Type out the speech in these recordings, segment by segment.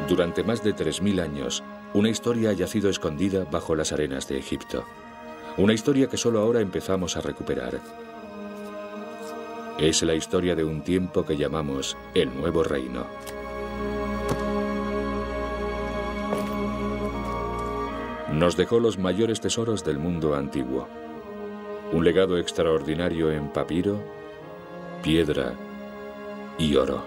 Durante más de 3000 años, una historia ha yacido escondida bajo las arenas de Egipto. Una historia que solo ahora empezamos a recuperar. Es la historia de un tiempo que llamamos el Nuevo Reino. Nos dejó los mayores tesoros del mundo antiguo. Un legado extraordinario en papiro, piedra y oro.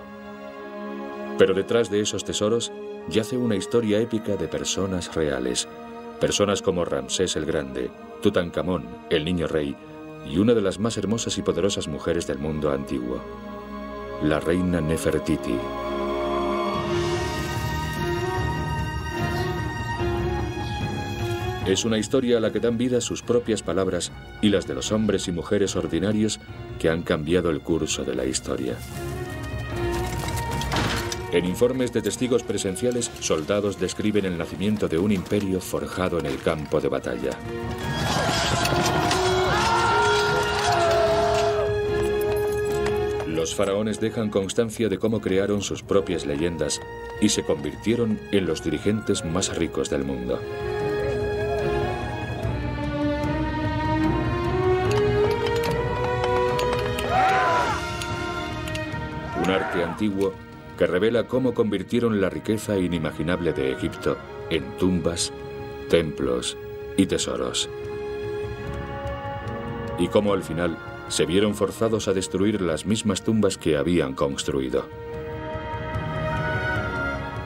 Pero detrás de esos tesoros yace una historia épica de personas reales. Personas como Ramsés el Grande, Tutankamón, el Niño Rey, y una de las más hermosas y poderosas mujeres del mundo antiguo, la reina Nefertiti. Es una historia a la que dan vida sus propias palabras y las de los hombres y mujeres ordinarios que han cambiado el curso de la historia. En informes de testigos presenciales, soldados describen el nacimiento de un imperio forjado en el campo de batalla. Los faraones dejan constancia de cómo crearon sus propias leyendas y se convirtieron en los dirigentes más ricos del mundo. Un arte antiguo que revela cómo convirtieron la riqueza inimaginable de Egipto en tumbas, templos y tesoros. Y cómo al final se vieron forzados a destruir las mismas tumbas que habían construido.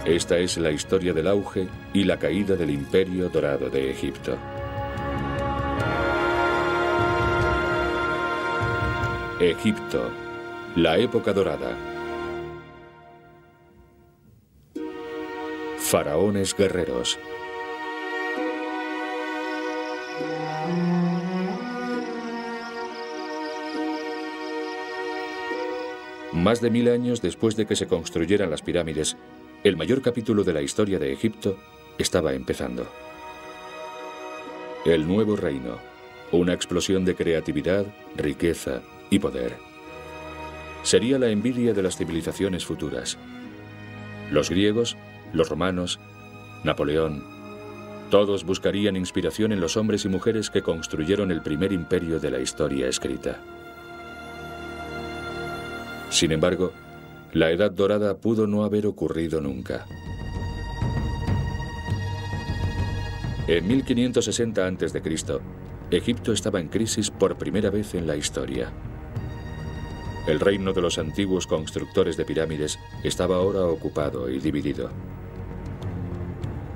Esta es la historia del auge y la caída del Imperio Dorado de Egipto. Egipto, la época dorada. Faraones guerreros. Más de 1000 años después de que se construyeran las pirámides, el mayor capítulo de la historia de Egipto estaba empezando. El Nuevo Reino, una explosión de creatividad, riqueza y poder. Sería la envidia de las civilizaciones futuras. Los griegos, los romanos, Napoleón, todos buscarían inspiración en los hombres y mujeres que construyeron el primer imperio de la historia escrita. Sin embargo, la Edad Dorada pudo no haber ocurrido nunca. En 1560 a.C., Egipto estaba en crisis por primera vez en la historia. El reino de los antiguos constructores de pirámides estaba ahora ocupado y dividido.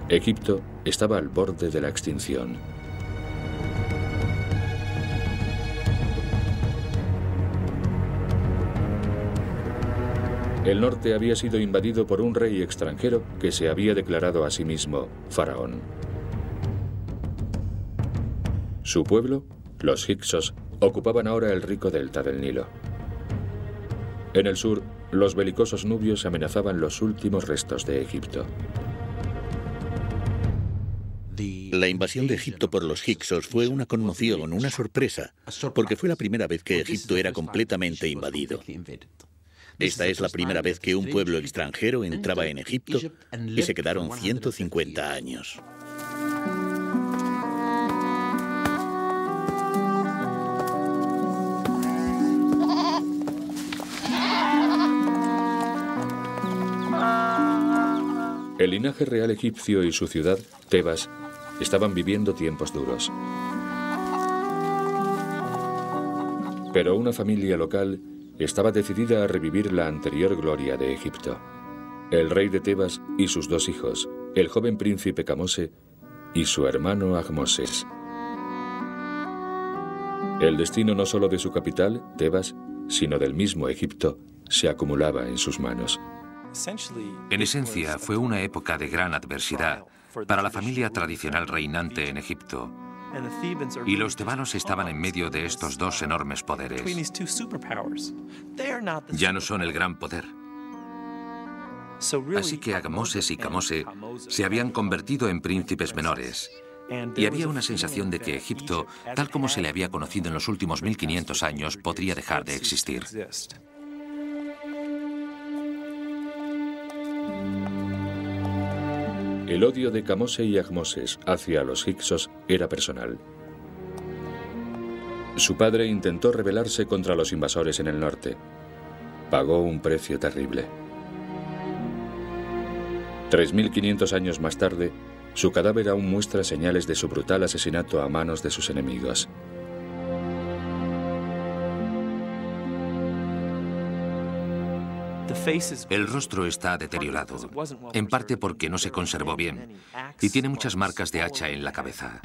Egipto estaba al borde de la extinción. El norte había sido invadido por un rey extranjero que se había declarado a sí mismo faraón. Su pueblo, los hicsos, ocupaban ahora el rico delta del Nilo. En el sur, los belicosos nubios amenazaban los últimos restos de Egipto. La invasión de Egipto por los hicsos fue una conmoción, una sorpresa, porque fue la primera vez que Egipto era completamente invadido. Esta es la primera vez que un pueblo extranjero entraba en Egipto y se quedaron 150 años. El linaje real egipcio y su ciudad, Tebas, estaban viviendo tiempos duros. Pero una familia local estaba decidida a revivir la anterior gloria de Egipto. El rey de Tebas y sus dos hijos, el joven príncipe Kamose y su hermano Ahmoses. El destino no solo de su capital, Tebas, sino del mismo Egipto, se acumulaba en sus manos. En esencia, fue una época de gran adversidad para la familia tradicional reinante en Egipto. Y los tebanos estaban en medio de estos dos enormes poderes. Ya no son el gran poder. Así que Ahmoses y Kamose se habían convertido en príncipes menores. Y había una sensación de que Egipto, tal como se le había conocido en los últimos 1500 años, podría dejar de existir. El odio de Kamose y Ahmoses hacia los hicsos era personal. Su padre intentó rebelarse contra los invasores en el norte. Pagó un precio terrible. 3.500 años más tarde, su cadáver aún muestra señales de su brutal asesinato a manos de sus enemigos. El rostro está deteriorado, en parte porque no se conservó bien, y tiene muchas marcas de hacha en la cabeza.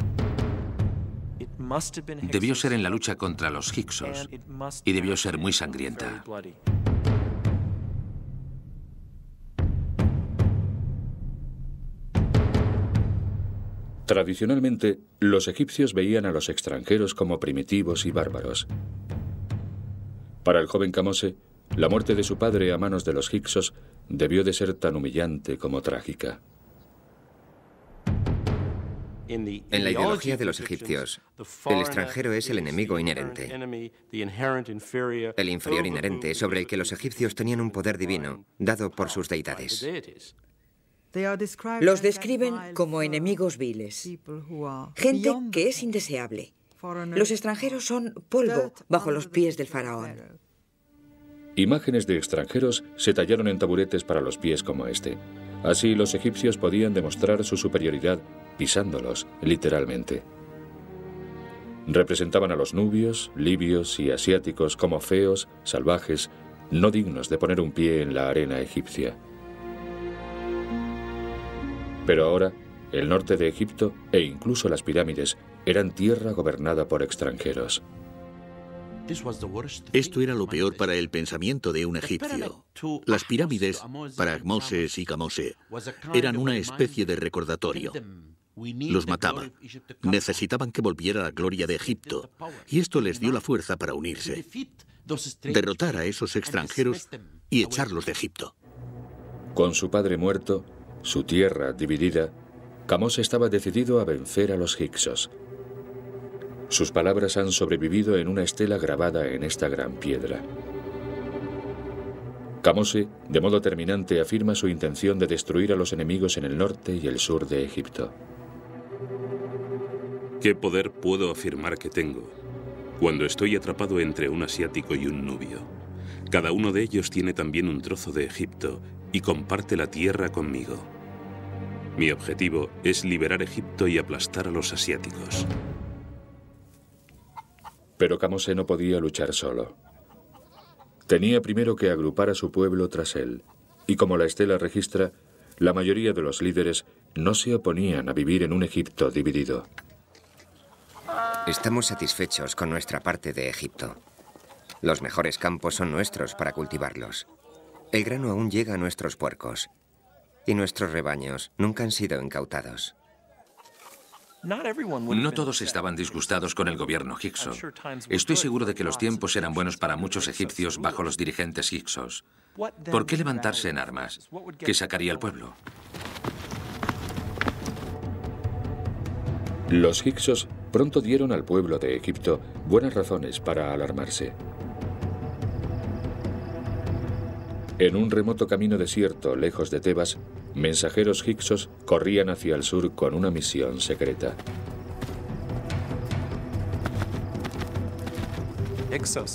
Debió ser en la lucha contra los hicsos, y debió ser muy sangrienta. Tradicionalmente, los egipcios veían a los extranjeros como primitivos y bárbaros. Para el joven Kamose, la muerte de su padre a manos de los hicsos debió de ser tan humillante como trágica. En la ideología de los egipcios, el extranjero es el enemigo inherente, el inferior inherente sobre el que los egipcios tenían un poder divino, dado por sus deidades. Los describen como enemigos viles, gente que es indeseable. Los extranjeros son polvo bajo los pies del faraón. Imágenes de extranjeros se tallaron en taburetes para los pies como este. Así los egipcios podían demostrar su superioridad pisándolos, literalmente. Representaban a los nubios, libios y asiáticos como feos, salvajes, no dignos de poner un pie en la arena egipcia. Pero ahora, el norte de Egipto e incluso las pirámides eran tierra gobernada por extranjeros. Esto era lo peor para el pensamiento de un egipcio. Las pirámides, para Ahmoses y Kamose, eran una especie de recordatorio. Los mataba. Necesitaban que volviera la gloria de Egipto, y esto les dio la fuerza para unirse, derrotar a esos extranjeros y echarlos de Egipto. Con su padre muerto, su tierra dividida, Kamose estaba decidido a vencer a los hicsos. Sus palabras han sobrevivido en una estela grabada en esta gran piedra. Kamose, de modo terminante, afirma su intención de destruir a los enemigos en el norte y el sur de Egipto. ¿Qué poder puedo afirmar que tengo cuando estoy atrapado entre un asiático y un nubio? Cada uno de ellos tiene también un trozo de Egipto y comparte la tierra conmigo. Mi objetivo es liberar Egipto y aplastar a los asiáticos. Pero Kamose no podía luchar solo. Tenía primero que agrupar a su pueblo tras él, y como la estela registra, la mayoría de los líderes no se oponían a vivir en un Egipto dividido. Estamos satisfechos con nuestra parte de Egipto. Los mejores campos son nuestros para cultivarlos. El grano aún llega a nuestros puercos, y nuestros rebaños nunca han sido incautados. No todos estaban disgustados con el gobierno hicso. Estoy seguro de que los tiempos eran buenos para muchos egipcios bajo los dirigentes hicsos. ¿Por qué levantarse en armas? ¿Qué sacaría el pueblo? Los hicsos pronto dieron al pueblo de Egipto buenas razones para alarmarse. En un remoto camino desierto, lejos de Tebas, mensajeros hicsos corrían hacia el sur con una misión secreta.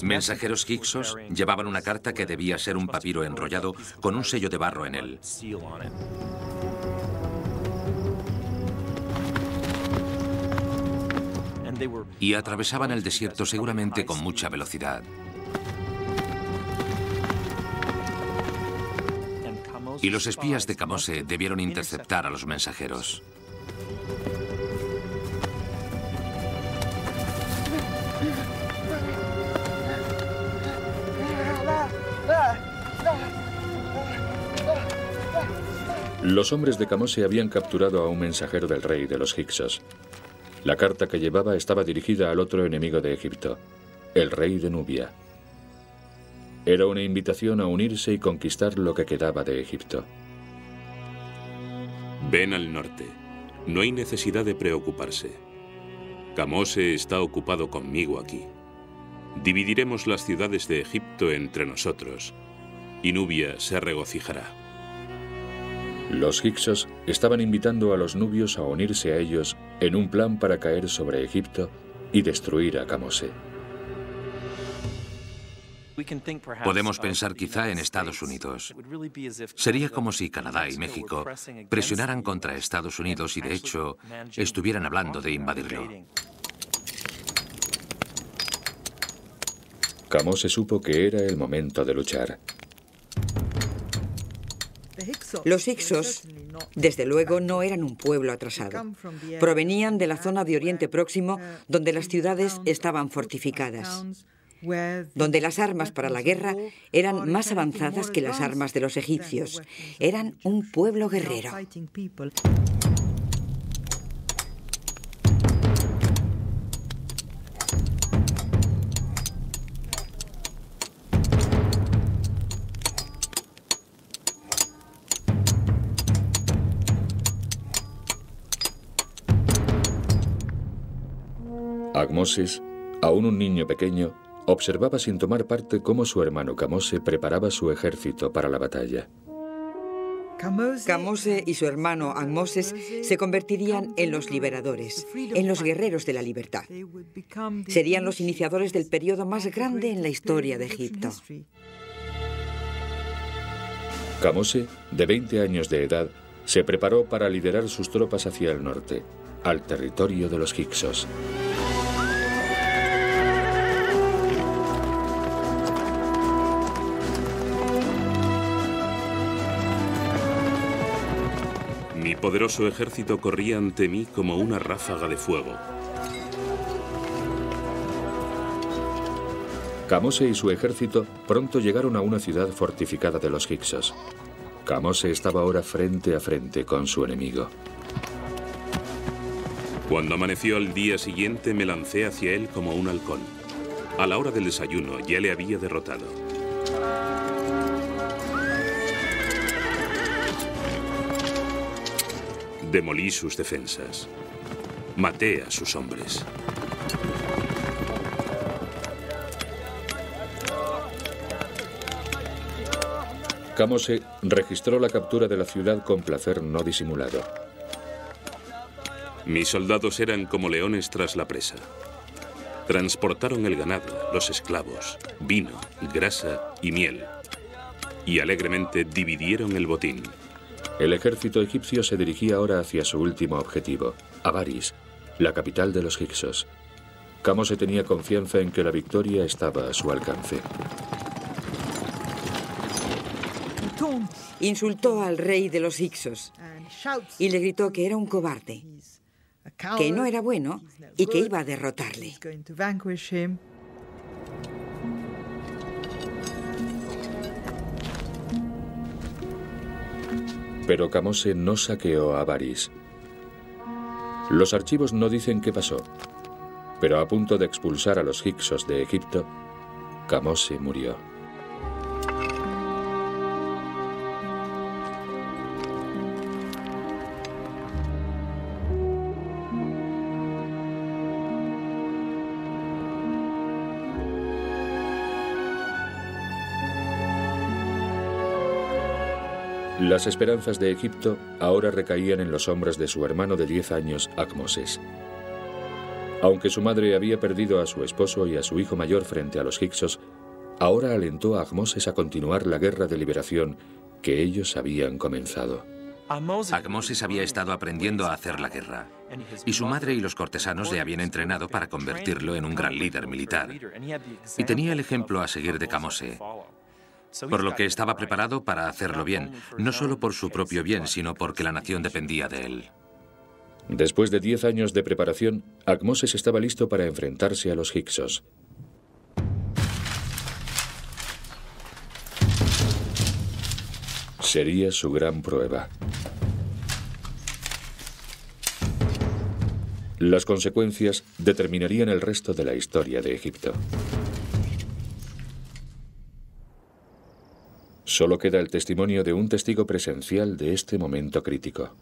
Mensajeros hicsos llevaban una carta que debía ser un papiro enrollado con un sello de barro en él. Y atravesaban el desierto seguramente con mucha velocidad. Y los espías de Kamose debieron interceptar a los mensajeros. Los hombres de Kamose habían capturado a un mensajero del rey de los hicsos. La carta que llevaba estaba dirigida al otro enemigo de Egipto, el rey de Nubia. Era una invitación a unirse y conquistar lo que quedaba de Egipto. Ven al norte. No hay necesidad de preocuparse. Kamose está ocupado conmigo aquí. Dividiremos las ciudades de Egipto entre nosotros, y Nubia se regocijará. Los hicsos estaban invitando a los nubios a unirse a ellos en un plan para caer sobre Egipto y destruir a Kamose. Podemos pensar quizá en Estados Unidos. Sería como si Canadá y México presionaran contra Estados Unidos y, de hecho, estuvieran hablando de invadirlo. Kamose supo que era el momento de luchar. Los hicsos, desde luego, no eran un pueblo atrasado. Provenían de la zona de Oriente Próximo, donde las ciudades estaban fortificadas, donde las armas para la guerra eran más avanzadas que las armas de los egipcios. Eran un pueblo guerrero. Ahmoses, aún un niño pequeño, observaba sin tomar parte cómo su hermano Kamose preparaba su ejército para la batalla. Kamose y su hermano Ahmoses se convertirían en los liberadores, en los guerreros de la libertad. Serían los iniciadores del periodo más grande en la historia de Egipto. Kamose, de 20 años de edad, se preparó para liderar sus tropas hacia el norte, al territorio de los hicsos. Mi poderoso ejército corría ante mí como una ráfaga de fuego. Kamose y su ejército pronto llegaron a una ciudad fortificada de los hicsos. Kamose estaba ahora frente a frente con su enemigo. Cuando amaneció al día siguiente, me lancé hacia él como un halcón. A la hora del desayuno ya le había derrotado. Demolí sus defensas. Maté a sus hombres. Kamose registró la captura de la ciudad con placer no disimulado. Mis soldados eran como leones tras la presa. Transportaron el ganado, los esclavos, vino, grasa y miel. Y alegremente dividieron el botín. El ejército egipcio se dirigía ahora hacia su último objetivo, Avaris, la capital de los hicsos. Kamose tenía confianza en que la victoria estaba a su alcance. Insultó al rey de los hicsos y le gritó que era un cobarde, que no era bueno y que iba a derrotarle. Pero Kamose no saqueó a Avaris. Los archivos no dicen qué pasó, pero a punto de expulsar a los hicsos de Egipto, Kamose murió. Las esperanzas de Egipto ahora recaían en los hombros de su hermano de 10 años, Ahmoses. Aunque su madre había perdido a su esposo y a su hijo mayor frente a los hicsos, ahora alentó a Ahmoses a continuar la guerra de liberación que ellos habían comenzado. Ahmoses había estado aprendiendo a hacer la guerra, y su madre y los cortesanos le habían entrenado para convertirlo en un gran líder militar. Y tenía el ejemplo a seguir de Kamose, por lo que estaba preparado para hacerlo bien, no solo por su propio bien, sino porque la nación dependía de él. Después de 10 años de preparación, Ahmoses estaba listo para enfrentarse a los hicsos. Sería su gran prueba. Las consecuencias determinarían el resto de la historia de Egipto. Solo queda el testimonio de un testigo presencial de este momento crítico.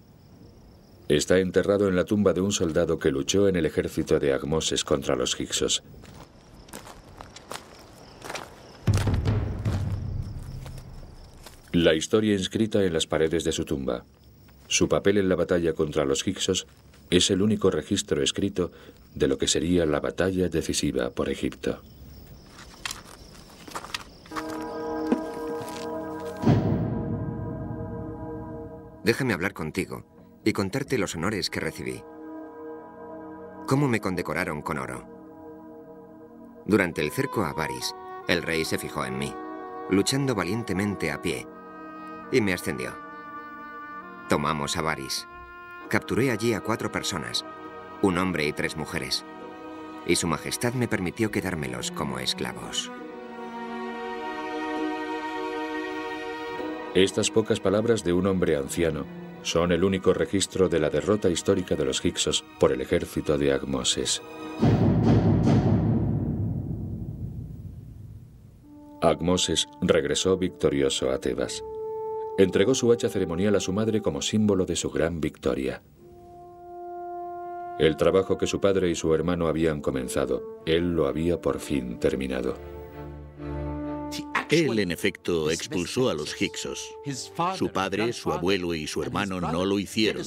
Está enterrado en la tumba de un soldado que luchó en el ejército de Ahmoses contra los hicsos. La historia inscrita en las paredes de su tumba. Su papel en la batalla contra los hicsos es el único registro escrito de lo que sería la batalla decisiva por Egipto. Déjame hablar contigo y contarte los honores que recibí. Cómo me condecoraron con oro. Durante el cerco a Baris, el rey se fijó en mí, luchando valientemente a pie, y me ascendió. Tomamos a Baris. Capturé allí a 4 personas, un hombre y 3 mujeres, y su majestad me permitió quedármelos como esclavos. Estas pocas palabras de un hombre anciano son el único registro de la derrota histórica de los hicsos por el ejército de Ahmoses. Ahmoses regresó victorioso a Tebas. Entregó su hacha ceremonial a su madre como símbolo de su gran victoria. El trabajo que su padre y su hermano habían comenzado, él lo había por fin terminado. Él, en efecto, expulsó a los hicsos. Su padre, su abuelo y su hermano no lo hicieron.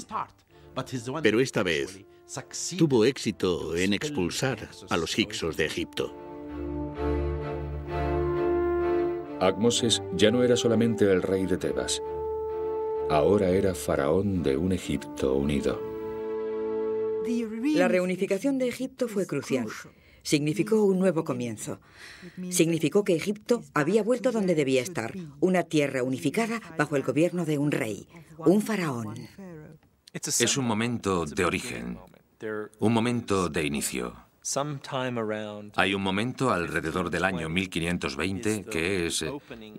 Pero esta vez tuvo éxito en expulsar a los hicsos de Egipto. Ahmoses ya no era solamente el rey de Tebas. Ahora era faraón de un Egipto unido. La reunificación de Egipto fue crucial. Significó un nuevo comienzo. Significó que Egipto había vuelto donde debía estar, una tierra unificada bajo el gobierno de un rey, un faraón. Es un momento de origen, un momento de inicio. Hay un momento alrededor del año 1520 que es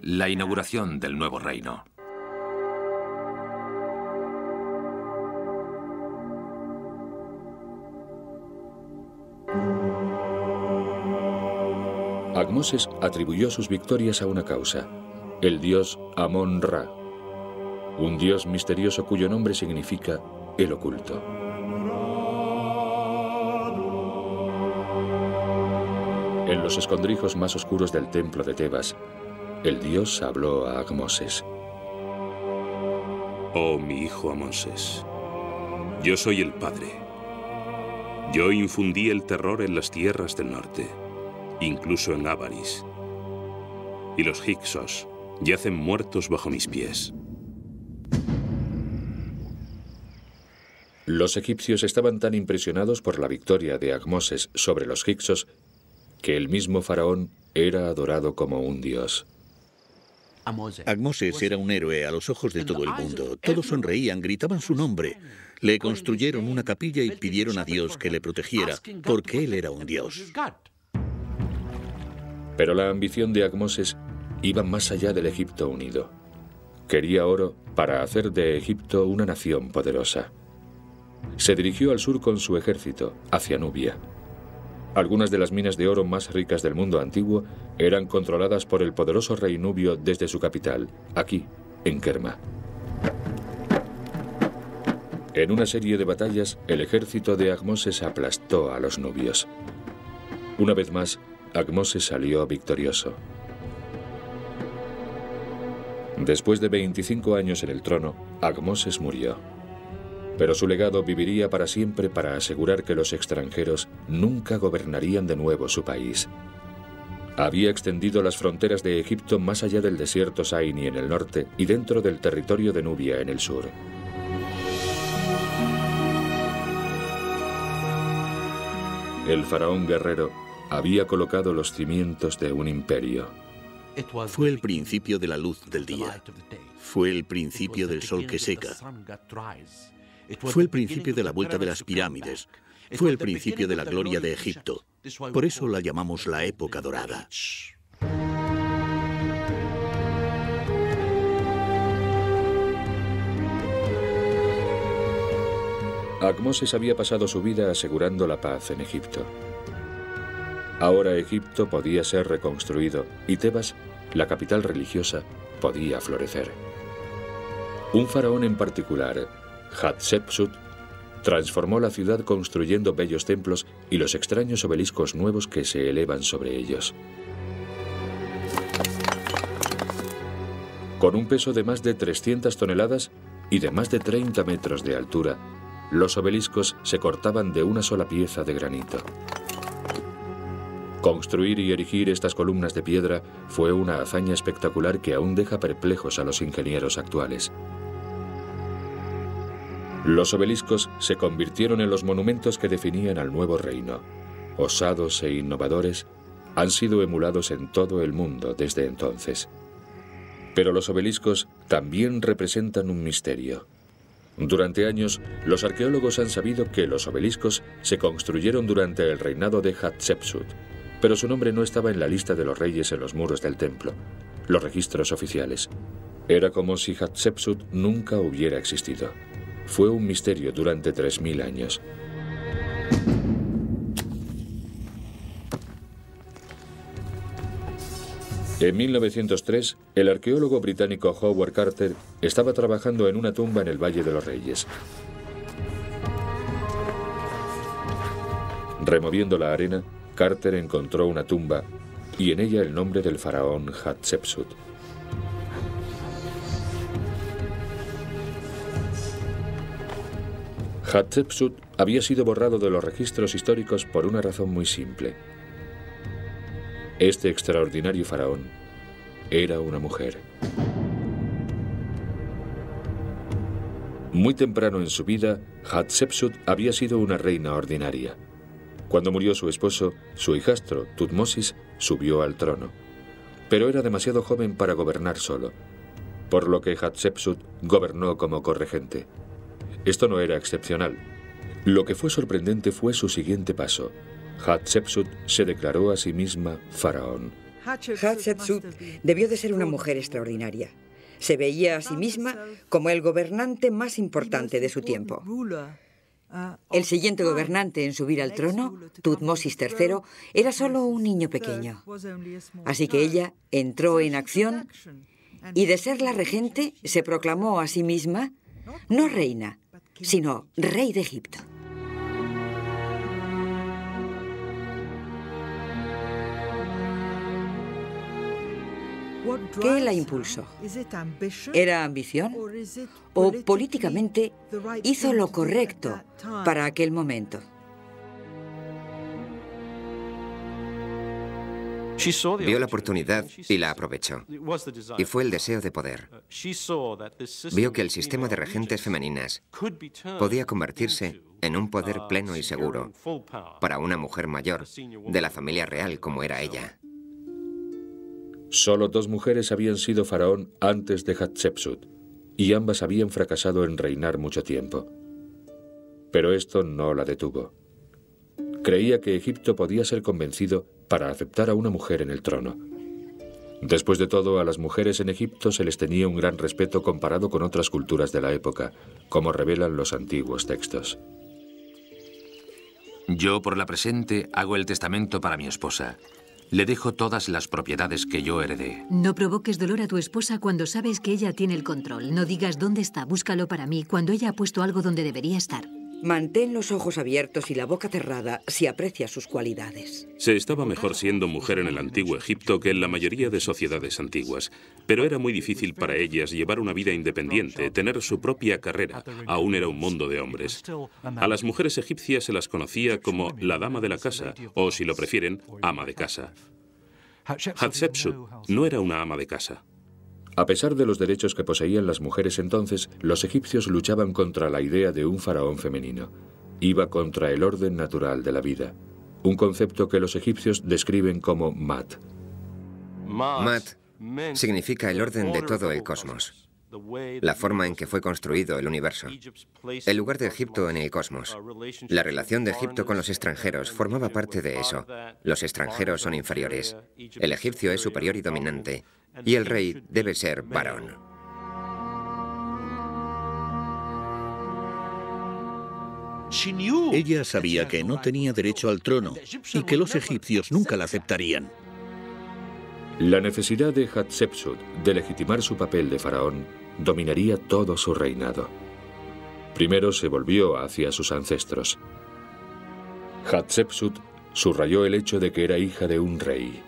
la inauguración del nuevo reino. Ahmoses atribuyó sus victorias a una causa, el dios Amón-Ra, un dios misterioso cuyo nombre significa el oculto. En los escondrijos más oscuros del templo de Tebas, el dios habló a Ahmoses. Oh, mi hijo Ahmoses, yo soy el Padre. Yo infundí el terror en las tierras del norte, incluso en Avaris. Y los hicsos yacen muertos bajo mis pies. Los egipcios estaban tan impresionados por la victoria de Ahmoses sobre los hicsos que el mismo faraón era adorado como un dios. Ahmoses era un héroe a los ojos de todo el mundo. Todos sonreían, gritaban su nombre. Le construyeron una capilla y pidieron a Dios que le protegiera, porque él era un dios. Pero la ambición de Ahmoses iba más allá del Egipto unido. Quería oro para hacer de Egipto una nación poderosa. Se dirigió al sur con su ejército, hacia Nubia. Algunas de las minas de oro más ricas del mundo antiguo eran controladas por el poderoso rey nubio desde su capital, aquí, en Kerma. En una serie de batallas, el ejército de Ahmoses aplastó a los nubios. Una vez más, Ahmoses salió victorioso. Después de 25 años en el trono, Ahmoses murió. Pero su legado viviría para siempre para asegurar que los extranjeros nunca gobernarían de nuevo su país. Había extendido las fronteras de Egipto más allá del desierto Saini en el norte y dentro del territorio de Nubia en el sur. El faraón guerrero había colocado los cimientos de un imperio. Fue el principio de la luz del día. Fue el principio del sol que seca. Fue el principio de la vuelta de las pirámides. Fue el principio de la gloria de Egipto. Por eso la llamamos la época dorada. Ahmoses había pasado su vida asegurando la paz en Egipto. Ahora Egipto podía ser reconstruido y Tebas, la capital religiosa, podía florecer. Un faraón en particular, Hatshepsut, transformó la ciudad construyendo bellos templos y los extraños obeliscos nuevos que se elevan sobre ellos. Con un peso de más de 300 toneladas, y de más de 30 metros de altura, los obeliscos se cortaban de una sola pieza de granito. Construir y erigir estas columnas de piedra fue una hazaña espectacular que aún deja perplejos a los ingenieros actuales. Los obeliscos se convirtieron en los monumentos que definían al nuevo reino. Osados e innovadores, han sido emulados en todo el mundo desde entonces. Pero los obeliscos también representan un misterio. Durante años, los arqueólogos han sabido que los obeliscos se construyeron durante el reinado de Hatshepsut, pero su nombre no estaba en la lista de los reyes en los muros del templo, los registros oficiales. Era como si Hatshepsut nunca hubiera existido. Fue un misterio durante 3000 años. En 1903, el arqueólogo británico Howard Carter estaba trabajando en una tumba en el Valle de los Reyes. Removiendo la arena, Carter encontró una tumba y en ella el nombre del faraón Hatshepsut. Hatshepsut había sido borrado de los registros históricos por una razón muy simple. Este extraordinario faraón era una mujer. Muy temprano en su vida, Hatshepsut había sido una reina ordinaria. Cuando murió su esposo, su hijastro, Tutmosis, subió al trono. Pero era demasiado joven para gobernar solo, por lo que Hatshepsut gobernó como corregente. Esto no era excepcional. Lo que fue sorprendente fue su siguiente paso. Hatshepsut se declaró a sí misma faraón. Hatshepsut debió de ser una mujer extraordinaria. Se veía a sí misma como el gobernante más importante de su tiempo. El siguiente gobernante en subir al trono, Tutmosis III, era solo un niño pequeño. Así que ella entró en acción y de ser la regente se proclamó a sí misma no reina, sino rey de Egipto. ¿Qué la impulsó? ¿Era ambición? ¿O políticamente hizo lo correcto para aquel momento? Vio la oportunidad y la aprovechó. Y fue el deseo de poder. Vio que el sistema de regentes femeninas podía convertirse en un poder pleno y seguro para una mujer mayor de la familia real como era ella. Solo 2 mujeres habían sido faraón antes de Hatshepsut, y ambas habían fracasado en reinar mucho tiempo. Pero esto no la detuvo. Creía que Egipto podía ser convencido para aceptar a una mujer en el trono. Después de todo, a las mujeres en Egipto se les tenía un gran respeto comparado con otras culturas de la época, como revelan los antiguos textos. Yo, por la presente, hago el testamento para mi esposa. Le dejo todas las propiedades que yo heredé. No provoques dolor a tu esposa cuando sabes que ella tiene el control. No digas dónde está, búscalo para mí, cuando ella ha puesto algo donde debería estar. Mantén los ojos abiertos y la boca cerrada si aprecias sus cualidades. Se estaba mejor siendo mujer en el antiguo Egipto que en la mayoría de sociedades antiguas, pero era muy difícil para ellas llevar una vida independiente, tener su propia carrera. Aún era un mundo de hombres. A las mujeres egipcias se las conocía como la dama de la casa, o si lo prefieren, ama de casa. Hatshepsut no era una ama de casa. A pesar de los derechos que poseían las mujeres entonces, los egipcios luchaban contra la idea de un faraón femenino. Iba contra el orden natural de la vida, un concepto que los egipcios describen como Mat. Mat significa el orden de todo el cosmos, la forma en que fue construido el universo, el lugar de Egipto en el cosmos. La relación de Egipto con los extranjeros formaba parte de eso. Los extranjeros son inferiores. El egipcio es superior y dominante. Y el rey debe ser varón. Ella sabía que no tenía derecho al trono y que los egipcios nunca la aceptarían. La necesidad de Hatshepsut de legitimar su papel de faraón dominaría todo su reinado. Primero se volvió hacia sus ancestros. Hatshepsut subrayó el hecho de que era hija de un rey.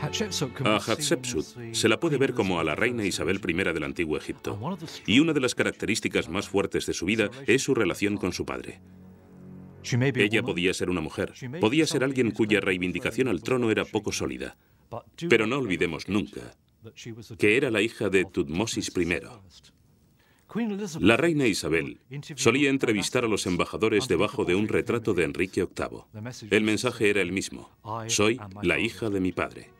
A Hatshepsut se la puede ver como a la reina Isabel I del Antiguo Egipto, y una de las características más fuertes de su vida es su relación con su padre. Ella podía ser una mujer, podía ser alguien cuya reivindicación al trono era poco sólida, pero no olvidemos nunca que era la hija de Tutmosis I. La reina Isabel solía entrevistar a los embajadores debajo de un retrato de Enrique VIII. El mensaje era el mismo: soy la hija de mi padre.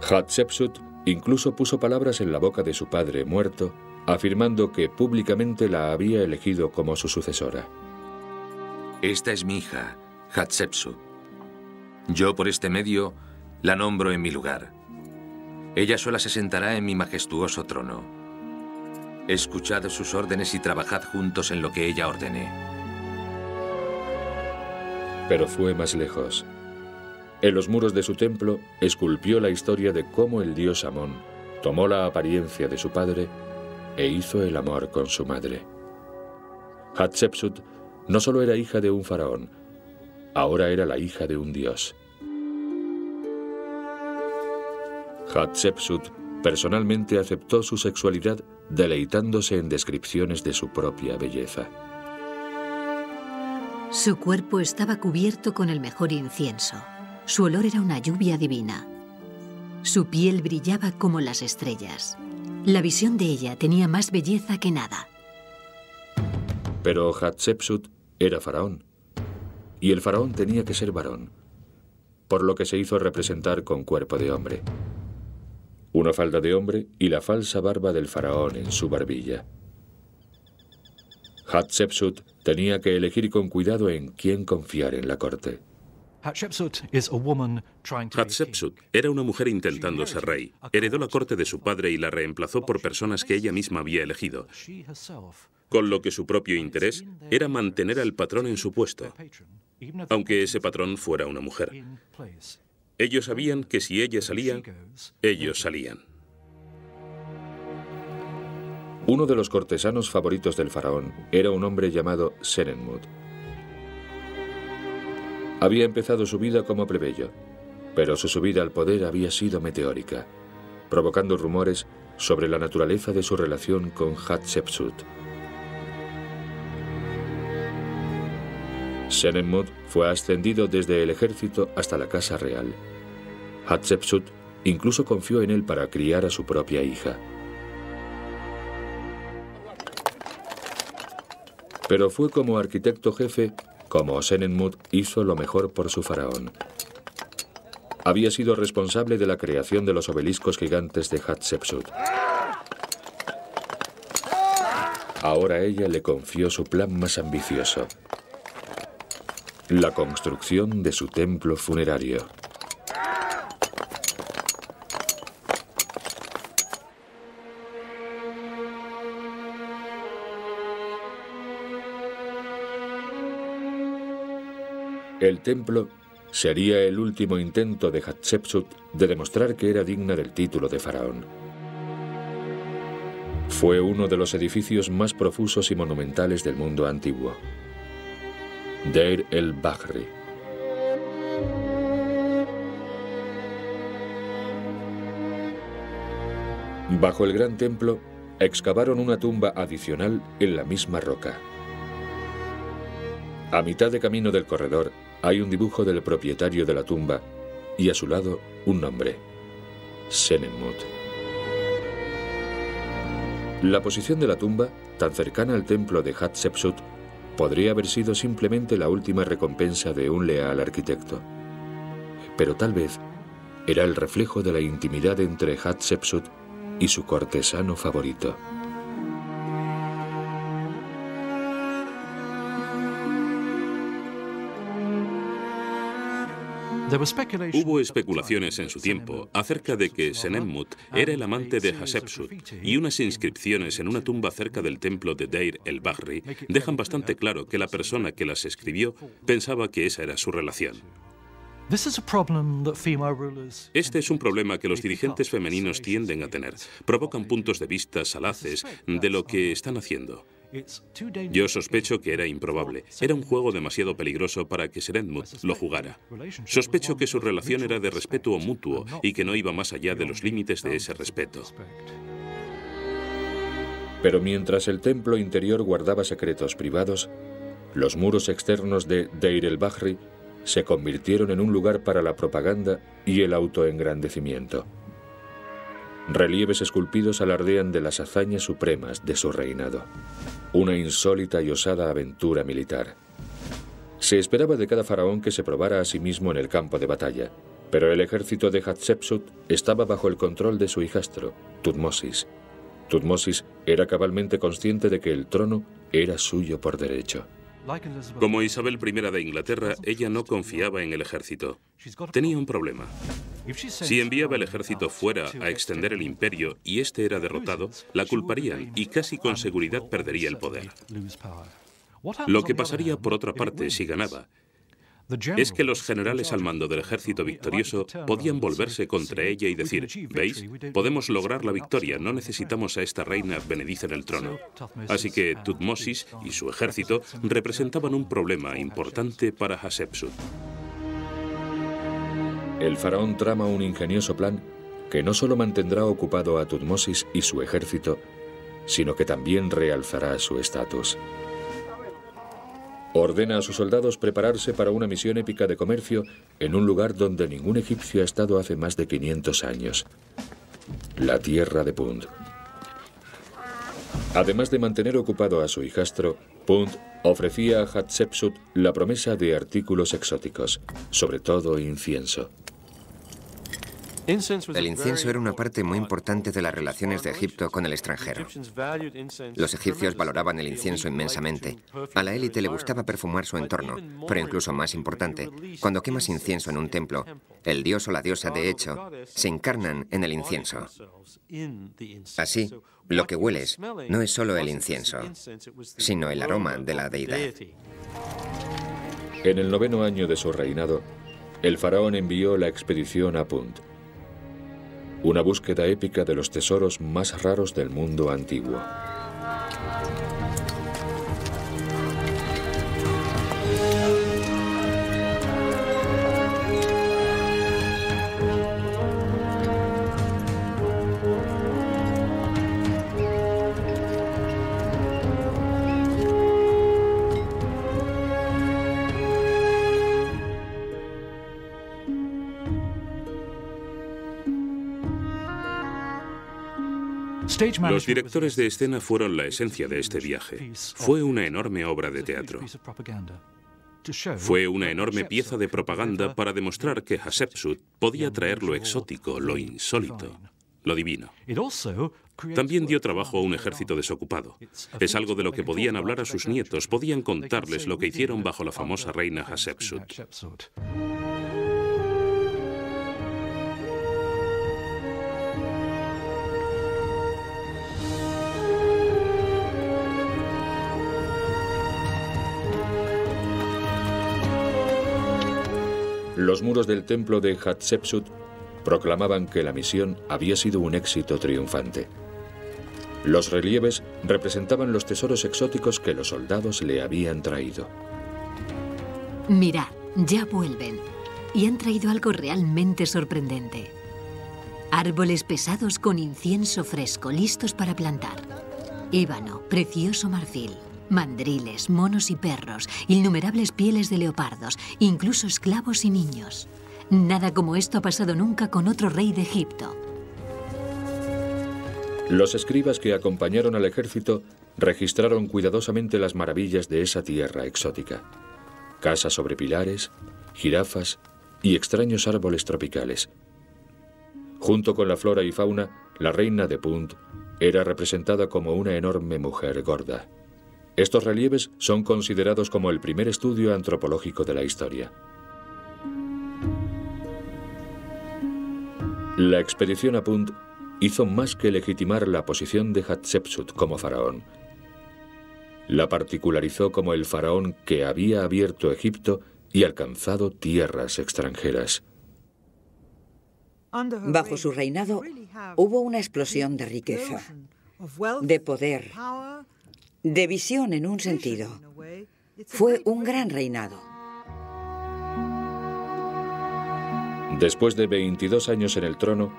Hatshepsut incluso puso palabras en la boca de su padre muerto, afirmando que públicamente la había elegido como su sucesora. Esta es mi hija, Hatshepsut. Yo por este medio la nombro en mi lugar. Ella sola se sentará en mi majestuoso trono. Escuchad sus órdenes y trabajad juntos en lo que ella ordene. Pero fue más lejos. En los muros de su templo esculpió la historia de cómo el dios Amón tomó la apariencia de su padre e hizo el amor con su madre. Hatshepsut no solo era hija de un faraón, ahora era la hija de un dios. Hatshepsut personalmente aceptó su sexualidad deleitándose en descripciones de su propia belleza. Su cuerpo estaba cubierto con el mejor incienso. Su olor era una lluvia divina. Su piel brillaba como las estrellas. La visión de ella tenía más belleza que nada. Pero Hatshepsut era faraón, y el faraón tenía que ser varón, por lo que se hizo representar con cuerpo de hombre. Una falda de hombre y la falsa barba del faraón en su barbilla. Hatshepsut tenía que elegir con cuidado en quién confiar en la corte. Hatshepsut era una mujer intentando ser rey. Heredó la corte de su padre y la reemplazó por personas que ella misma había elegido, con lo que su propio interés era mantener al patrón en su puesto, aunque ese patrón fuera una mujer. Ellos sabían que si ella salía, ellos salían. Uno de los cortesanos favoritos del faraón era un hombre llamado Senenmut. Había empezado su vida como plebeyo, pero su subida al poder había sido meteórica, provocando rumores sobre la naturaleza de su relación con Hatshepsut. Senenmut fue ascendido desde el ejército hasta la casa real. Hatshepsut incluso confió en él para criar a su propia hija. Pero fue como arquitecto jefe como Senenmut hizo lo mejor por su faraón. Había sido responsable de la creación de los obeliscos gigantes de Hatshepsut. Ahora ella le confió su plan más ambicioso: la construcción de su templo funerario. El templo sería el último intento de Hatshepsut de demostrar que era digna del título de faraón. Fue uno de los edificios más profusos y monumentales del mundo antiguo. Deir el-Bahri. Bajo el gran templo, excavaron una tumba adicional en la misma roca. A mitad de camino del corredor hay un dibujo del propietario de la tumba y a su lado un nombre: Senenmut. La posición de la tumba, tan cercana al templo de Hatshepsut, podría haber sido simplemente la última recompensa de un leal arquitecto. Pero tal vez era el reflejo de la intimidad entre Hatshepsut y su cortesano favorito. Hubo especulaciones en su tiempo acerca de que Senenmut era el amante de Hatshepsut, y unas inscripciones en una tumba cerca del templo de Deir el-Bahri dejan bastante claro que la persona que las escribió pensaba que esa era su relación. Este es un problema que los dirigentes femeninos tienden a tener. Provocan puntos de vista salaces de lo que están haciendo. Yo sospecho que era improbable. Era un juego demasiado peligroso para que Sir Edmund lo jugara. Sospecho que su relación era de respeto mutuo y que no iba más allá de los límites de ese respeto. Pero mientras el templo interior guardaba secretos privados, los muros externos de Deir el-Bahri se convirtieron en un lugar para la propaganda y el autoengrandecimiento. Relieves esculpidos alardean de las hazañas supremas de su reinado. Una insólita y osada aventura militar. Se esperaba de cada faraón que se probara a sí mismo en el campo de batalla, pero el ejército de Hatshepsut estaba bajo el control de su hijastro, Tutmosis. Tutmosis era cabalmente consciente de que el trono era suyo por derecho. Como Isabel I de Inglaterra, ella no confiaba en el ejército. Tenía un problema. Si enviaba el ejército fuera a extender el imperio y este era derrotado, la culparían y casi con seguridad perdería el poder. Lo que pasaría por otra parte si ganaba es que los generales al mando del ejército victorioso podían volverse contra ella y decir: ¿veis? Podemos lograr la victoria, no necesitamos a esta reina advenediza en el trono. Así que Tutmosis y su ejército representaban un problema importante para Hatshepsut. El faraón trama un ingenioso plan que no solo mantendrá ocupado a Tutmosis y su ejército, sino que también realzará su estatus. Ordena a sus soldados prepararse para una misión épica de comercio en un lugar donde ningún egipcio ha estado hace más de 500 años. La tierra de Punt. Además de mantener ocupado a su hijastro, Punt ofrecía a Hatshepsut la promesa de artículos exóticos, sobre todo incienso. El incienso era una parte muy importante de las relaciones de Egipto con el extranjero. Los egipcios valoraban el incienso inmensamente. A la élite le gustaba perfumar su entorno, pero incluso más importante, cuando quemas incienso en un templo, el dios o la diosa, de hecho, se encarnan en el incienso. Así, lo que hueles no es solo el incienso, sino el aroma de la deidad. En el 9º año de su reinado, el faraón envió la expedición a Punt. Una búsqueda épica de los tesoros más raros del mundo antiguo. Los directores de escena fueron la esencia de este viaje. Fue una enorme obra de teatro. Fue una enorme pieza de propaganda para demostrar que Hatshepsut podía traer lo exótico, lo insólito, lo divino. También dio trabajo a un ejército desocupado. Es algo de lo que podían hablar a sus nietos, podían contarles lo que hicieron bajo la famosa reina Hatshepsut. Los muros del templo de Hatshepsut proclamaban que la misión había sido un éxito triunfante. Los relieves representaban los tesoros exóticos que los soldados le habían traído. Mirad, ya vuelven. Y han traído algo realmente sorprendente. Árboles pesados con incienso fresco, listos para plantar. Ébano, precioso marfil. Mandriles, monos y perros, innumerables pieles de leopardos, incluso esclavos y niños. Nada como esto ha pasado nunca con otro rey de Egipto. Los escribas que acompañaron al ejército registraron cuidadosamente las maravillas de esa tierra exótica. Casas sobre pilares, jirafas y extraños árboles tropicales. Junto con la flora y fauna, la reina de Punt era representada como una enorme mujer gorda. Estos relieves son considerados como el primer estudio antropológico de la historia. La expedición a Punt hizo más que legitimar la posición de Hatshepsut como faraón. La particularizó como el faraón que había abierto Egipto y alcanzado tierras extranjeras. Bajo su reinado hubo una explosión de riqueza, de poder, De visión en un sentido. Fue un gran reinado. Después de 22 años en el trono,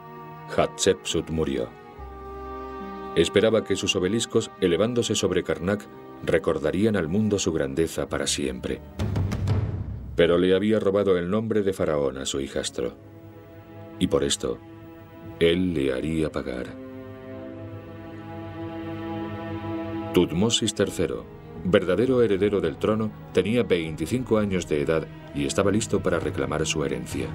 Hatshepsut murió. Esperaba que sus obeliscos, elevándose sobre Karnak, recordarían al mundo su grandeza para siempre. Pero le había robado el nombre de faraón a su hijastro. Y por esto, él le haría pagar. Tutmosis III, verdadero heredero del trono, tenía 25 años de edad y estaba listo para reclamar su herencia.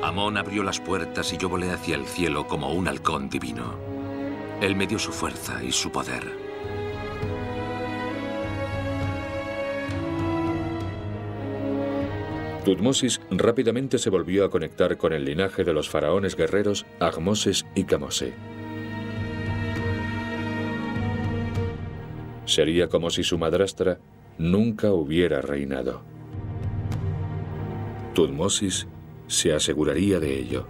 Amón abrió las puertas y yo volé hacia el cielo como un halcón divino. Él me dio su fuerza y su poder. Tutmosis rápidamente se volvió a conectar con el linaje de los faraones guerreros Ahmoses y Kamose. Sería como si su madrastra nunca hubiera reinado. Tutmosis se aseguraría de ello.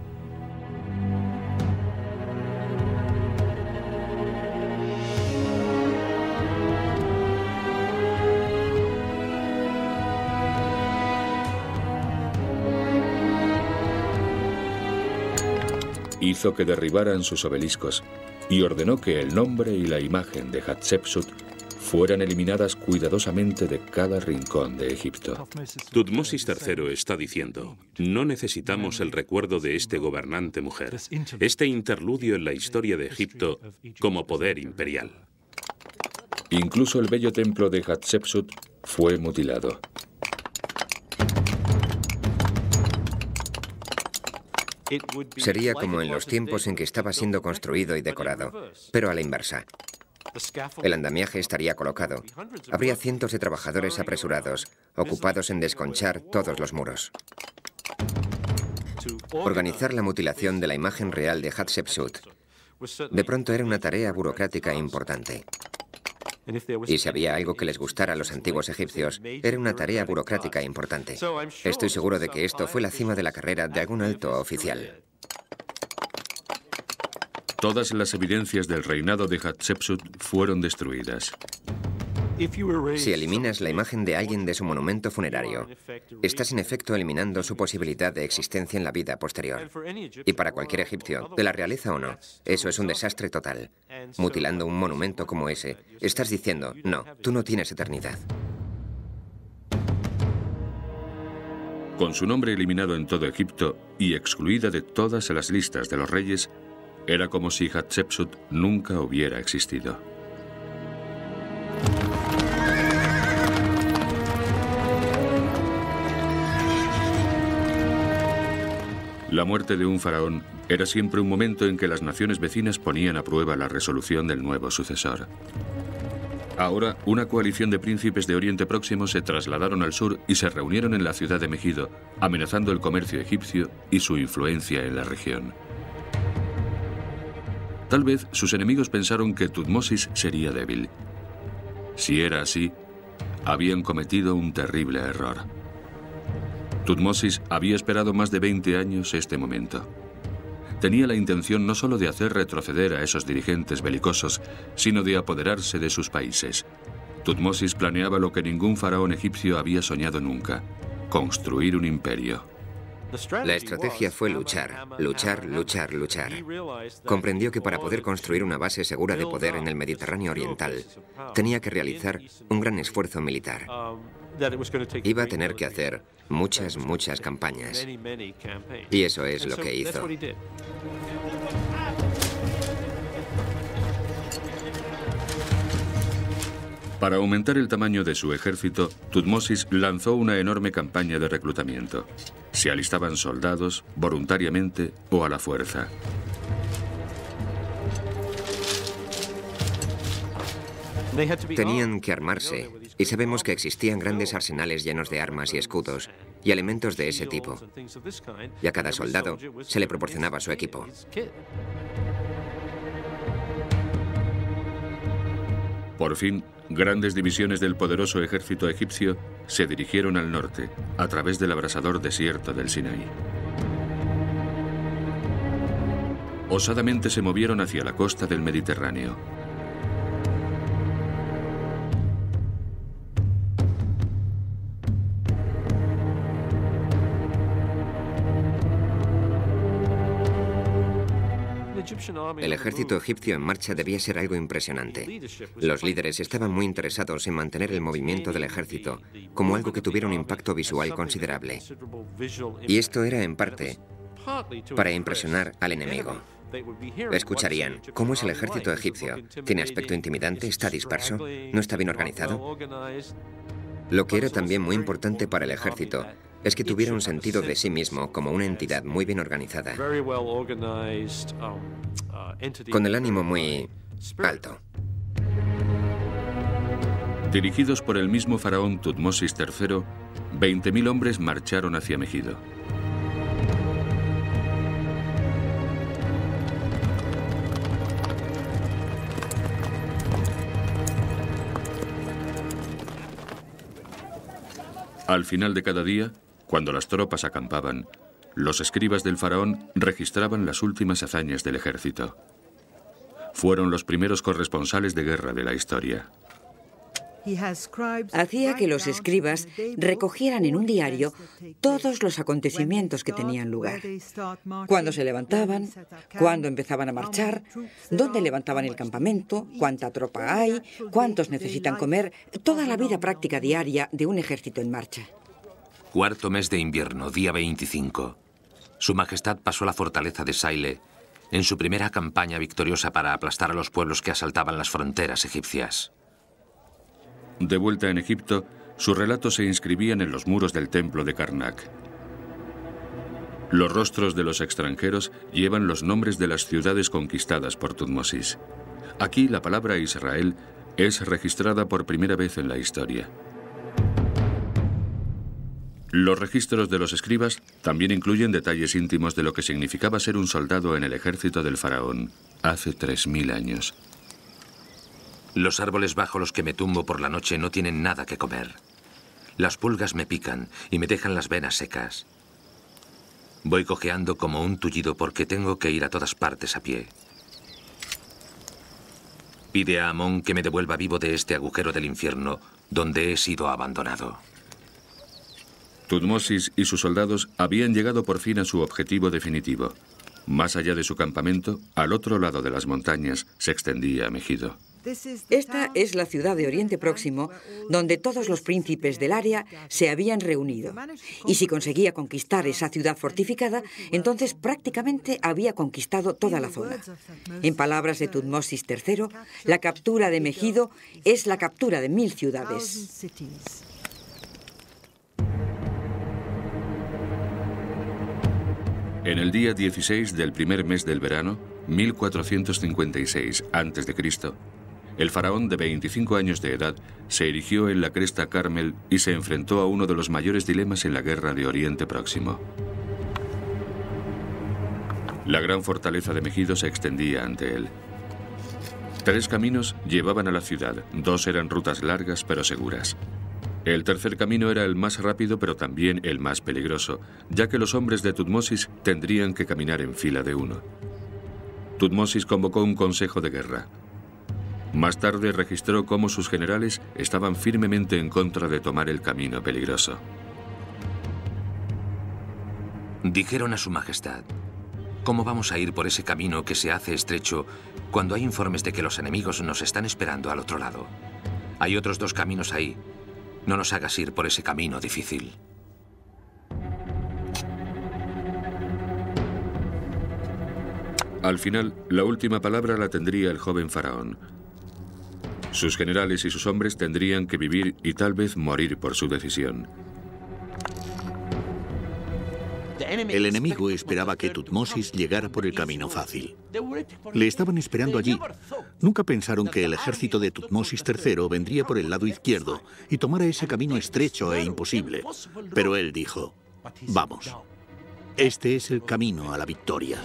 Hizo que derribaran sus obeliscos y ordenó que el nombre y la imagen de Hatshepsut fueran eliminadas cuidadosamente de cada rincón de Egipto. Tutmosis III está diciendo, no necesitamos el recuerdo de este gobernante mujer, este interludio en la historia de Egipto como poder imperial. Incluso el bello templo de Hatshepsut fue mutilado. Sería como en los tiempos en que estaba siendo construido y decorado, pero a la inversa. El andamiaje estaría colocado. Habría cientos de trabajadores apresurados, ocupados en desconchar todos los muros. Organizar la mutilación de la imagen real de Hatshepsut de pronto era una tarea burocrática importante. Y si había algo que les gustara a los antiguos egipcios, era una tarea burocrática importante. Estoy seguro de que esto fue la cima de la carrera de algún alto oficial. Todas las evidencias del reinado de Hatshepsut fueron destruidas. Si eliminas la imagen de alguien de su monumento funerario, estás en efecto eliminando su posibilidad de existencia en la vida posterior. Y para cualquier egipcio, de la realeza o no, eso es un desastre total. Mutilando un monumento como ese, estás diciendo, no, tú no tienes eternidad. Con su nombre eliminado en todo Egipto y excluida de todas las listas de los reyes, era como si Hatshepsut nunca hubiera existido. La muerte de un faraón era siempre un momento en que las naciones vecinas ponían a prueba la resolución del nuevo sucesor. Ahora, una coalición de príncipes de Oriente Próximo se trasladaron al sur y se reunieron en la ciudad de Megido, amenazando el comercio egipcio y su influencia en la región. Tal vez sus enemigos pensaron que Tutmosis sería débil. Si era así, habían cometido un terrible error. Tutmosis había esperado más de 20 años este momento. Tenía la intención no solo de hacer retroceder a esos dirigentes belicosos, sino de apoderarse de sus países. Tutmosis planeaba lo que ningún faraón egipcio había soñado nunca: construir un imperio. La estrategia fue luchar, luchar, luchar, luchar. Comprendió que para poder construir una base segura de poder en el Mediterráneo Oriental, tenía que realizar un gran esfuerzo militar. Iba a tener que hacer muchas, muchas campañas. Y eso es lo que hizo. Para aumentar el tamaño de su ejército, Tutmosis lanzó una enorme campaña de reclutamiento. Se alistaban soldados, voluntariamente o a la fuerza. Tenían que armarse, y sabemos que existían grandes arsenales llenos de armas y escudos, y elementos de ese tipo. Y a cada soldado se le proporcionaba su equipo. Por fin, grandes divisiones del poderoso ejército egipcio se dirigieron al norte, a través del abrasador desierto del Sinaí. osadamente se movieron hacia la costa del Mediterráneo. El ejército egipcio en marcha debía ser algo impresionante. Los líderes estaban muy interesados en mantener el movimiento del ejército como algo que tuviera un impacto visual considerable. Y esto era, en parte, para impresionar al enemigo. Escucharían, ¿cómo es el ejército egipcio? ¿Tiene aspecto intimidante? ¿Está disperso? ¿No está bien organizado? Lo que era también muy importante para el ejército es que tuviera un sentido de sí mismo como una entidad muy bien organizada, con el ánimo muy alto. Dirigidos por el mismo faraón Tutmosis III, 20.000 hombres marcharon hacia Megido. Al final de cada día, cuando las tropas acampaban, los escribas del faraón registraban las últimas hazañas del ejército. Fueron los primeros corresponsales de guerra de la historia. Hacía que los escribas recogieran en un diario todos los acontecimientos que tenían lugar. Cuándo se levantaban, cuándo empezaban a marchar, dónde levantaban el campamento, cuánta tropa hay, cuántos necesitan comer, toda la vida práctica diaria de un ejército en marcha. Cuarto mes de invierno, día 25. Su Majestad pasó la fortaleza de Saile en su primera campaña victoriosa para aplastar a los pueblos que asaltaban las fronteras egipcias. De vuelta en Egipto, sus relatos se inscribían en los muros del templo de Karnak. Los rostros de los extranjeros llevan los nombres de las ciudades conquistadas por Tutmosis. Aquí la palabra Israel es registrada por primera vez en la historia. Los registros de los escribas también incluyen detalles íntimos de lo que significaba ser un soldado en el ejército del faraón hace 3000 años. Los árboles bajo los que me tumbo por la noche no tienen nada que comer. Las pulgas me pican y me dejan las venas secas. Voy cojeando como un tullido porque tengo que ir a todas partes a pie. Pide a Amón que me devuelva vivo de este agujero del infierno donde he sido abandonado. Tutmosis y sus soldados habían llegado por fin a su objetivo definitivo. Más allá de su campamento, al otro lado de las montañas, se extendía Megido. Esta es la ciudad de Oriente Próximo donde todos los príncipes del área se habían reunido. Y si conseguía conquistar esa ciudad fortificada, entonces prácticamente había conquistado toda la zona. En palabras de Tutmosis III, la captura de Megido es la captura de 1000 ciudades. En el día 16 del primer mes del verano, 1456 a.C., el faraón de 25 años de edad se erigió en la cresta Carmel y se enfrentó a uno de los mayores dilemas en la guerra de Oriente Próximo. La gran fortaleza de Megido se extendía ante él. 3 caminos llevaban a la ciudad, 2 eran rutas largas pero seguras. El tercer camino era el más rápido pero también el más peligroso, ya que los hombres de Tutmosis tendrían que caminar en fila de 1. Tutmosis convocó un consejo de guerra. Más tarde registró cómo sus generales estaban firmemente en contra de tomar el camino peligroso. Dijeron a su Majestad: ¿cómo vamos a ir por ese camino que se hace estrecho cuando hay informes de que los enemigos nos están esperando al otro lado? Hay otros 2 caminos ahí. No nos hagas ir por ese camino difícil. Al final, la última palabra la tendría el joven faraón. Sus generales y sus hombres tendrían que vivir y tal vez morir por su decisión. El enemigo esperaba que Tutmosis llegara por el camino fácil. Le estaban esperando allí. Nunca pensaron que el ejército de Tutmosis III vendría por el lado izquierdo y tomara ese camino estrecho e imposible. Pero él dijo: vamos, este es el camino a la victoria.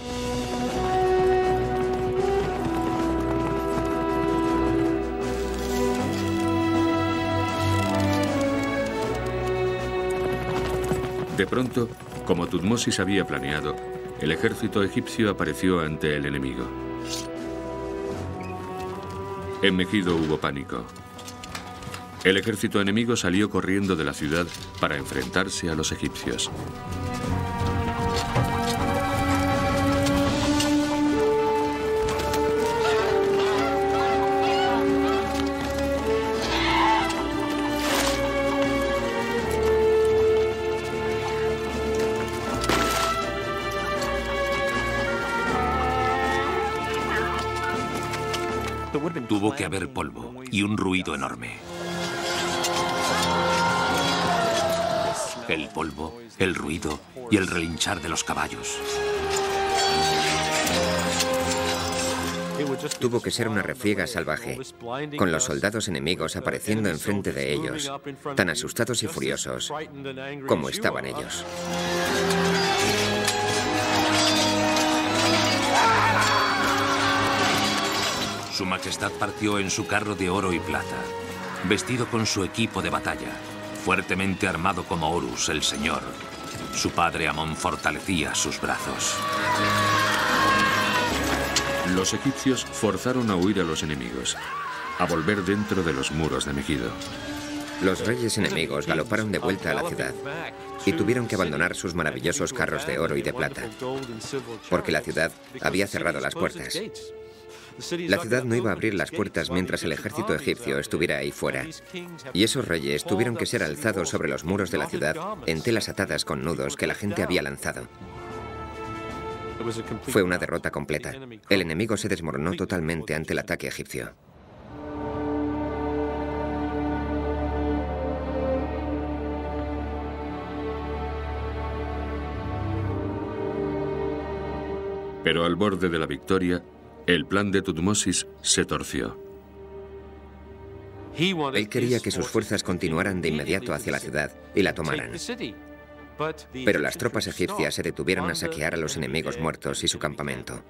De pronto, como Tutmosis había planeado, el ejército egipcio apareció ante el enemigo. En Megido hubo pánico. El ejército enemigo salió corriendo de la ciudad para enfrentarse a los egipcios. Tuvo que haber polvo y un ruido enorme. El polvo, el ruido y el relinchar de los caballos. Tuvo que ser una refriega salvaje, con los soldados enemigos apareciendo enfrente de ellos, tan asustados y furiosos como estaban ellos. Su Majestad partió en su carro de oro y plata, vestido con su equipo de batalla, fuertemente armado como Horus, el Señor. Su padre Amón fortalecía sus brazos. Los egipcios forzaron a huir a los enemigos, a volver dentro de los muros de Megido. Los reyes enemigos galoparon de vuelta a la ciudad y tuvieron que abandonar sus maravillosos carros de oro y de plata, porque la ciudad había cerrado las puertas. La ciudad no iba a abrir las puertas mientras el ejército egipcio estuviera ahí fuera. Y esos reyes tuvieron que ser alzados sobre los muros de la ciudad en telas atadas con nudos que la gente había lanzado. Fue una derrota completa. El enemigo se desmoronó totalmente ante el ataque egipcio. Pero al borde de la victoria, el plan de Tutmosis se torció. Él quería que sus fuerzas continuaran de inmediato hacia la ciudad y la tomaran. Pero las tropas egipcias se detuvieron a saquear a los enemigos muertos y su campamento.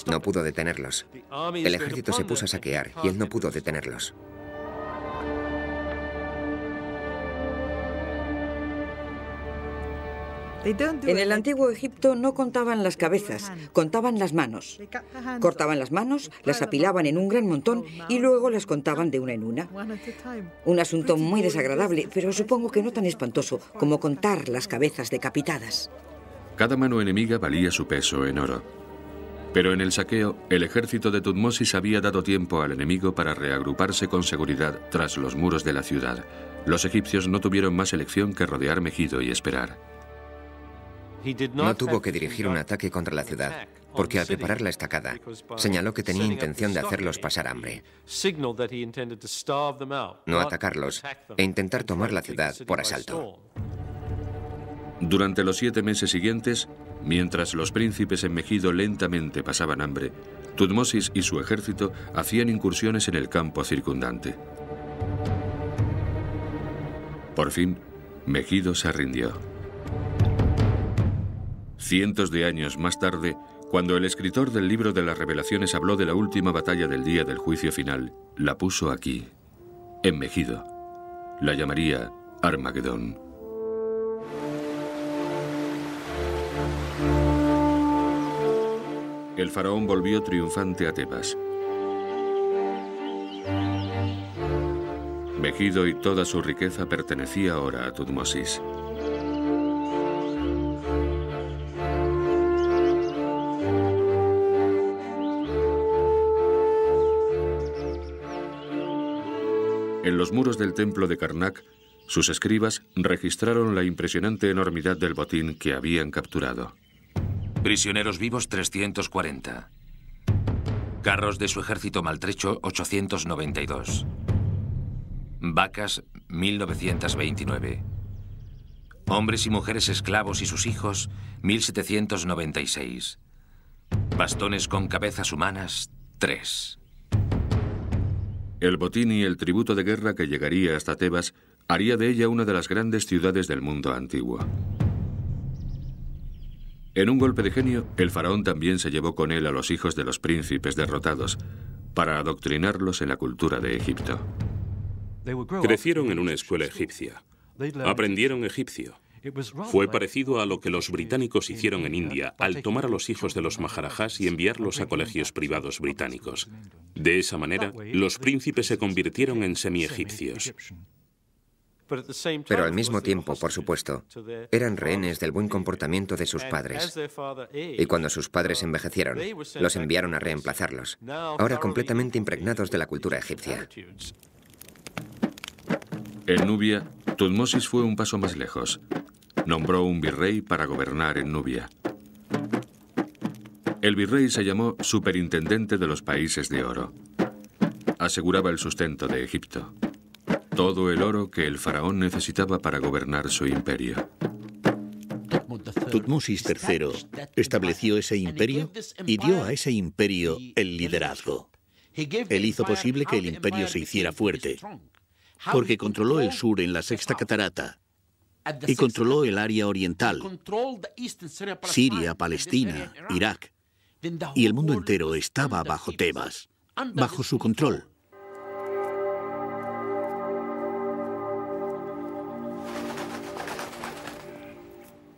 No pudo detenerlos. El ejército se puso a saquear y él no pudo detenerlos. En el antiguo Egipto no contaban las cabezas, contaban las manos. Cortaban las manos, las apilaban en un gran montón y luego las contaban de una en una. Un asunto muy desagradable, pero supongo que no tan espantoso como contar las cabezas decapitadas. Cada mano enemiga valía su peso en oro. Pero en el saqueo, el ejército de Tutmosis había dado tiempo al enemigo para reagruparse con seguridad tras los muros de la ciudad. Los egipcios no tuvieron más elección que rodear Megido y esperar. No tuvo que dirigir un ataque contra la ciudad, porque al preparar la estacada, señaló que tenía intención de hacerlos pasar hambre, no atacarlos e intentar tomar la ciudad por asalto. Durante los 7 meses siguientes, mientras los príncipes en Megido lentamente pasaban hambre, Tutmosis y su ejército hacían incursiones en el campo circundante. Por fin, Megido se rindió. Cientos de años más tarde, cuando el escritor del libro de las Revelaciones habló de la última batalla del día del juicio final, la puso aquí, en Megido. La llamaría Armagedón. El faraón volvió triunfante a Tebas. Megido y toda su riqueza pertenecía ahora a Tutmosis. En los muros del templo de Karnak, sus escribas registraron la impresionante enormidad del botín que habían capturado. Prisioneros vivos 340. Carros de su ejército maltrecho 892. Vacas 1929. Hombres y mujeres esclavos y sus hijos 1796. Bastones con cabezas humanas 3. El botín y el tributo de guerra que llegaría hasta Tebas haría de ella una de las grandes ciudades del mundo antiguo. En un golpe de genio, el faraón también se llevó con él a los hijos de los príncipes derrotados para adoctrinarlos en la cultura de Egipto. Crecieron en una escuela egipcia. Aprendieron egipcio. Fue parecido a lo que los británicos hicieron en India al tomar a los hijos de los maharajas y enviarlos a colegios privados británicos. De esa manera, los príncipes se convirtieron en semi-egipcios. Pero al mismo tiempo, por supuesto, eran rehenes del buen comportamiento de sus padres. Y cuando sus padres envejecieron, los enviaron a reemplazarlos, ahora completamente impregnados de la cultura egipcia. En Nubia, Tutmosis fue un paso más lejos. Nombró un virrey para gobernar en Nubia. El virrey se llamó Superintendente de los Países de Oro. Aseguraba el sustento de Egipto. Todo el oro que el faraón necesitaba para gobernar su imperio. Tutmosis III estableció ese imperio y dio a ese imperio el liderazgo. Él hizo posible que el imperio se hiciera fuerte, porque controló el sur en la Sexta Catarata y controló el área oriental, Siria, Palestina, Irak, y el mundo entero estaba bajo Tebas, bajo su control.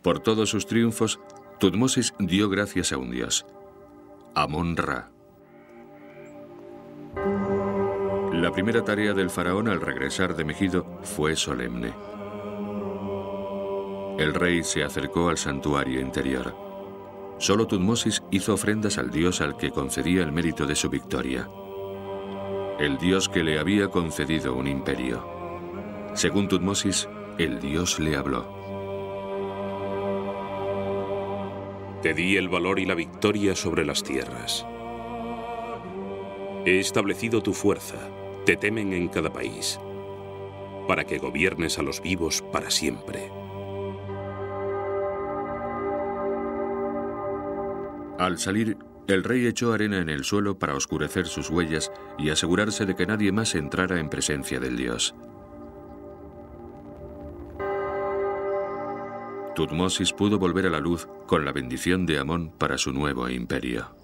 Por todos sus triunfos, Tutmosis dio gracias a un dios, Amón-Ra. La primera tarea del faraón al regresar de Megido fue solemne. El rey se acercó al santuario interior. Solo Tutmosis hizo ofrendas al dios al que concedía el mérito de su victoria, el dios que le había concedido un imperio. Según Tutmosis, el dios le habló. Te di el valor y la victoria sobre las tierras. He establecido tu fuerza, te temen en cada país, para que gobiernes a los vivos para siempre. Al salir, el rey echó arena en el suelo para oscurecer sus huellas y asegurarse de que nadie más entrara en presencia del dios. Tutmosis pudo volver a la luz con la bendición de Amón para su nuevo imperio.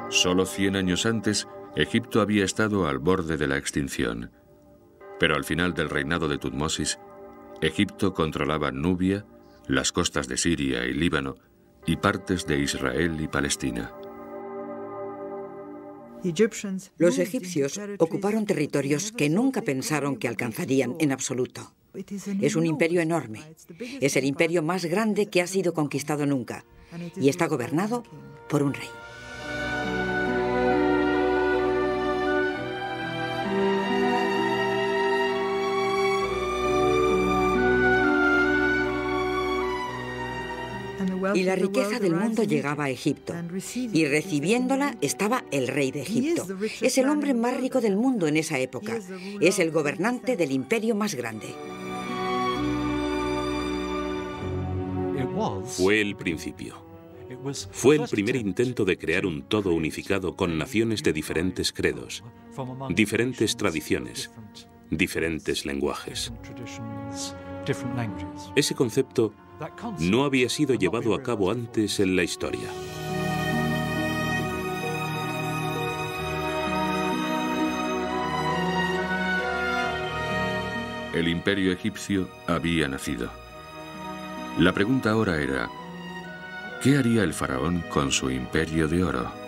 Solo 100 años antes, Egipto había estado al borde de la extinción. Pero al final del reinado de Tutmosis, Egipto controlaba Nubia, las costas de Siria y Líbano, y partes de Israel y Palestina. Los egipcios ocuparon territorios que nunca pensaron que alcanzarían en absoluto. Es un imperio enorme. Es el imperio más grande que ha sido conquistado nunca. Y está gobernado por un rey. Y la riqueza del mundo llegaba a Egipto. Y recibiéndola estaba el rey de Egipto. Es el hombre más rico del mundo en esa época. Es el gobernante del imperio más grande. Fue el principio. Fue el primer intento de crear un todo unificado con naciones de diferentes credos, diferentes tradiciones, diferentes lenguajes. Ese concepto no había sido llevado a cabo antes en la historia. El imperio egipcio había nacido. La pregunta ahora era, ¿qué haría el faraón con su imperio de oro?